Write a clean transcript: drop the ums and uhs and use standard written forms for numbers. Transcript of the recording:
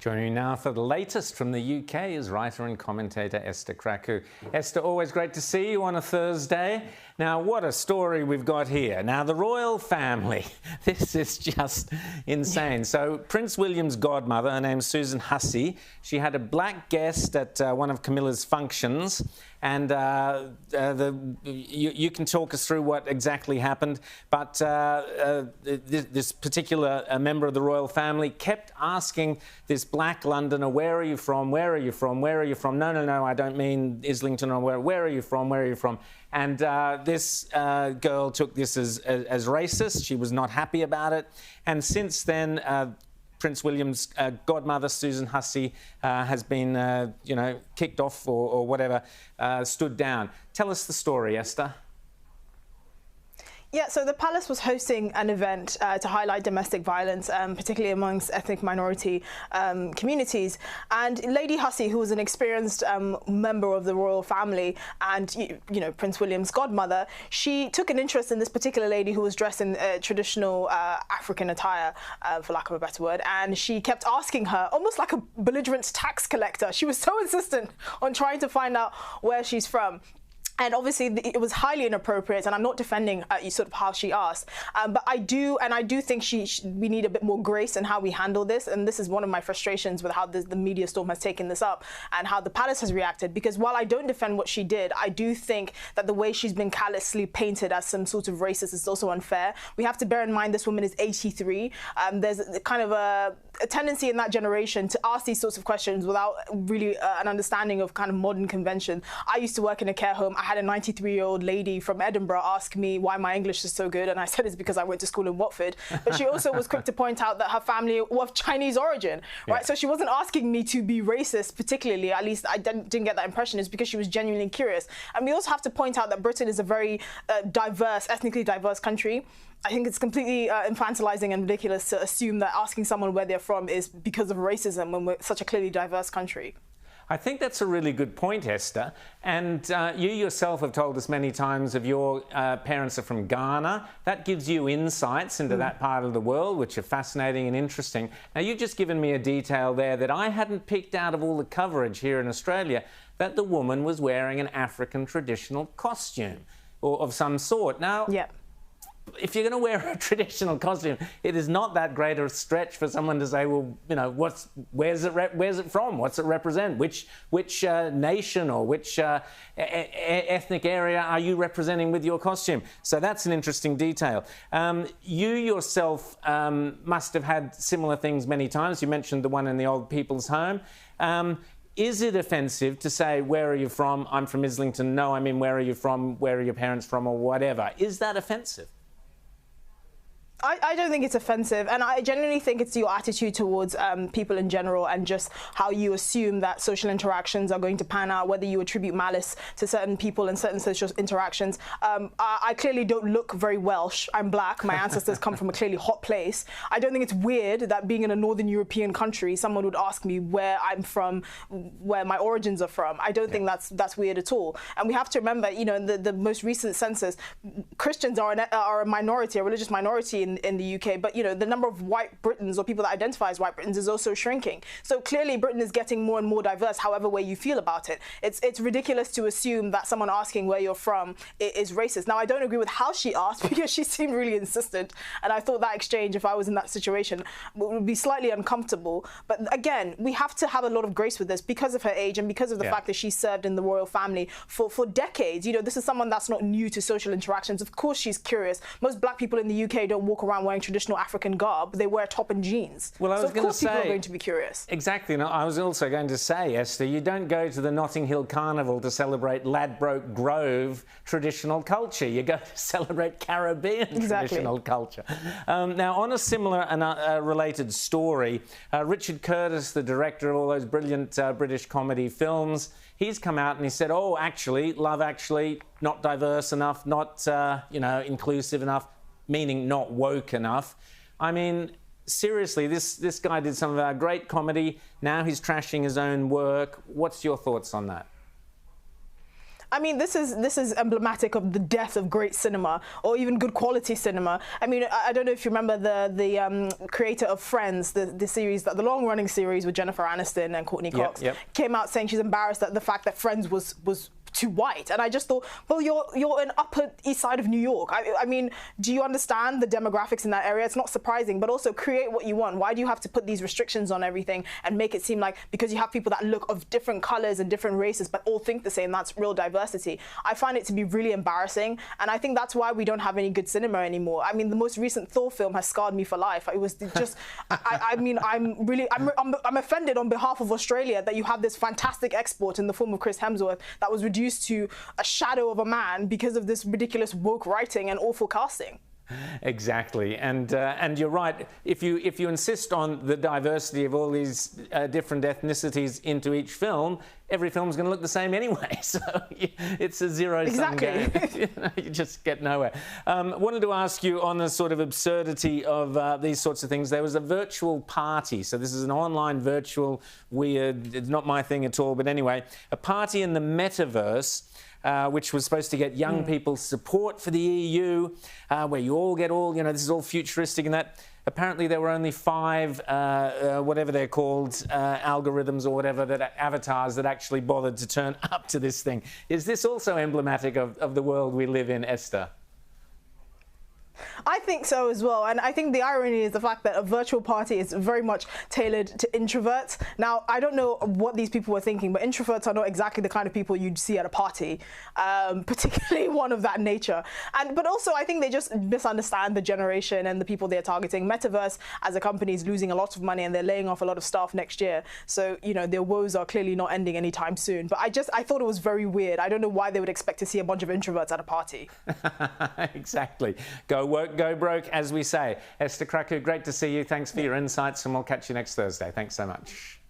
Joining me now for the latest from the UK is writer and commentator Esther Krakue. Esther, always great to see you on a Thursday. Now, what a story we've got here. Now, the royal family, this is just insane. So, Prince William's godmother, her name's Susan Hussey, she had a black guest at one of Camilla's functions, and you can talk us through what exactly happened, but this particular member of the royal family kept asking this black Londoner, where are you from, where are you from, where are you from? No, I don't mean Islington, or where are you from, where are you from? And this girl took this as racist. She was not happy about it. And since then, Prince William's godmother, Susan Hussey, has been, kicked off or whatever, stood down. Tell us the story, Esther. Yeah, so the palace was hosting an event to highlight domestic violence, particularly amongst ethnic minority communities. And Lady Hussey, who was an experienced member of the royal family and, Prince William's godmother, she took an interest in this particular lady who was dressed in traditional African attire, for lack of a better word. And she kept asking her, almost like a belligerent tax collector. She was so insistent on trying to find out where she's from. And obviously, it was highly inappropriate, and I'm not defending sort of how she asked, but I do think we need a bit more grace in how we handle this, and this is one of my frustrations with how the media storm has taken this up and how the palace has reacted. Because while I don't defend what she did, I do think that the way she's been callously painted as some sort of racist is also unfair. We have to bear in mind this woman is 83. There's kind of a tendency in that generation to ask these sorts of questions without really an understanding of kind of modern convention. I used to work in a care home. I had a 93-year-old lady from Edinburgh ask me why my English is so good, and I said it's because I went to school in Watford. But she also was quick to point out that her family were of Chinese origin, right? Yeah. So she wasn't asking me to be racist particularly, at least I didn't get that impression. It's because she was genuinely curious. And we also have to point out that Britain is a very diverse, ethnically diverse country. I think it's completely infantilizing and ridiculous to assume that asking someone where they're from is because of racism when we're such a clearly diverse country. I think that's a really good point, Esther. And you yourself have told us many times of your parents are from Ghana. That gives you insights into that part of the world, which are fascinating and interesting. Now, you've just given me a detail there that I hadn't picked out of all the coverage here in Australia, that the woman was wearing an African traditional costume or of some sort. Now, yeah. If you're going to wear a traditional costume, it is not that great a stretch for someone to say, well, where's it from? What's it represent? Which nation or which ethnic area are you representing with your costume? So that's an interesting detail. You yourself must have had similar things many times. You mentioned the one in the old people's home. Is it offensive to say, where are you from? I'm from Islington. No, I mean, where are you from? Where are your parents from? Or whatever. Is that offensive? I don't think it's offensive, and I genuinely think it's your attitude towards people in general and just how you assume that social interactions are going to pan out, whether you attribute malice to certain people and certain social interactions. I clearly don't look very Welsh. I'm black. My ancestors come from a clearly hot place. I don't think it's weird that being in a Northern European country, someone would ask me where I'm from, where my origins are from. I don't think that's weird at all. And we have to remember, in the most recent census, Christians are a minority, a religious minority in the UK, but the number of white Britons or people that identify as white Britons is also shrinking. So clearly Britain is getting more and more diverse, however way you feel about it. It's ridiculous to assume that someone asking where you're from is racist. Now, I don't agree with how she asked because she seemed really insistent, and I thought that exchange, if I was in that situation, would be slightly uncomfortable. But again, we have to have a lot of grace with this because of her age and because of the fact that she served in the royal family for decades. This is someone that's not new to social interactions. Of course she's curious. Most black people in the UK don't walk around wearing traditional African garb. They wear top and jeans. Well, so of course people are going to be curious. Exactly. And I was also going to say, Esther, you don't go to the Notting Hill Carnival to celebrate Ladbroke Grove traditional culture. You go to celebrate Caribbean traditional culture. Now, on a similar and related story, Richard Curtis, the director of all those brilliant British comedy films, he's come out and he said, oh, actually, Love Actually, not diverse enough, not, inclusive enough, meaning not woke enough. I mean, seriously, this guy did some of our great comedy. Now he's trashing his own work. What's your thoughts on that? I mean, this is emblematic of the death of great cinema, or even good quality cinema. I mean, I don't know if you remember the creator of Friends, the series, the long-running series with Jennifer Aniston and Courtney Cox, came out saying she's embarrassed at the fact that Friends was too white. And I just thought, well, you're in Upper East Side of New York. I mean, do you understand the demographics in that area? It's not surprising, but also create what you want. Why do you have to put these restrictions on everything and make it seem like because you have people that look of different colors and different races but all think the same, that's real diversity? I find it to be really embarrassing, and I think that's why we don't have any good cinema anymore. I mean, the most recent Thor film has scarred me for life. It was just, I mean, I'm offended on behalf of Australia that you have this fantastic export in the form of Chris Hemsworth that was reduced to a shadow of a man because of this ridiculous woke writing and awful casting. Exactly, and you're right. If you insist on the diversity of all these different ethnicities into each film, every film's going to look the same anyway. So it's a zero-sum game. You just get nowhere. Wanted to ask you on the sort of absurdity of these sorts of things. There was a virtual party. So this is an online virtual weird. It's not my thing at all. But anyway, a party in the metaverse. Which was supposed to get young people's support for the EU, where you all get this is all futuristic and that. Apparently there were only 5, whatever they're called, algorithms or whatever, avatars that actually bothered to turn up to this thing. Is this also emblematic of the world we live in, Esther? I think so as well, and I think the irony is the fact that a virtual party is very much tailored to introverts. Now, I don't know what these people were thinking, but introverts are not exactly the kind of people you'd see at a party, particularly one of that nature. But also, I think they just misunderstand the generation and the people they're targeting. Metaverse, as a company, is losing a lot of money, and they're laying off a lot of staff next year. So, their woes are clearly not ending anytime soon. But I thought it was very weird. I don't know why they would expect to see a bunch of introverts at a party. Exactly. Go work, go broke, as we say. Esther Krakue, great to see you. Thanks for your insights, and we'll catch you next Thursday. Thanks so much.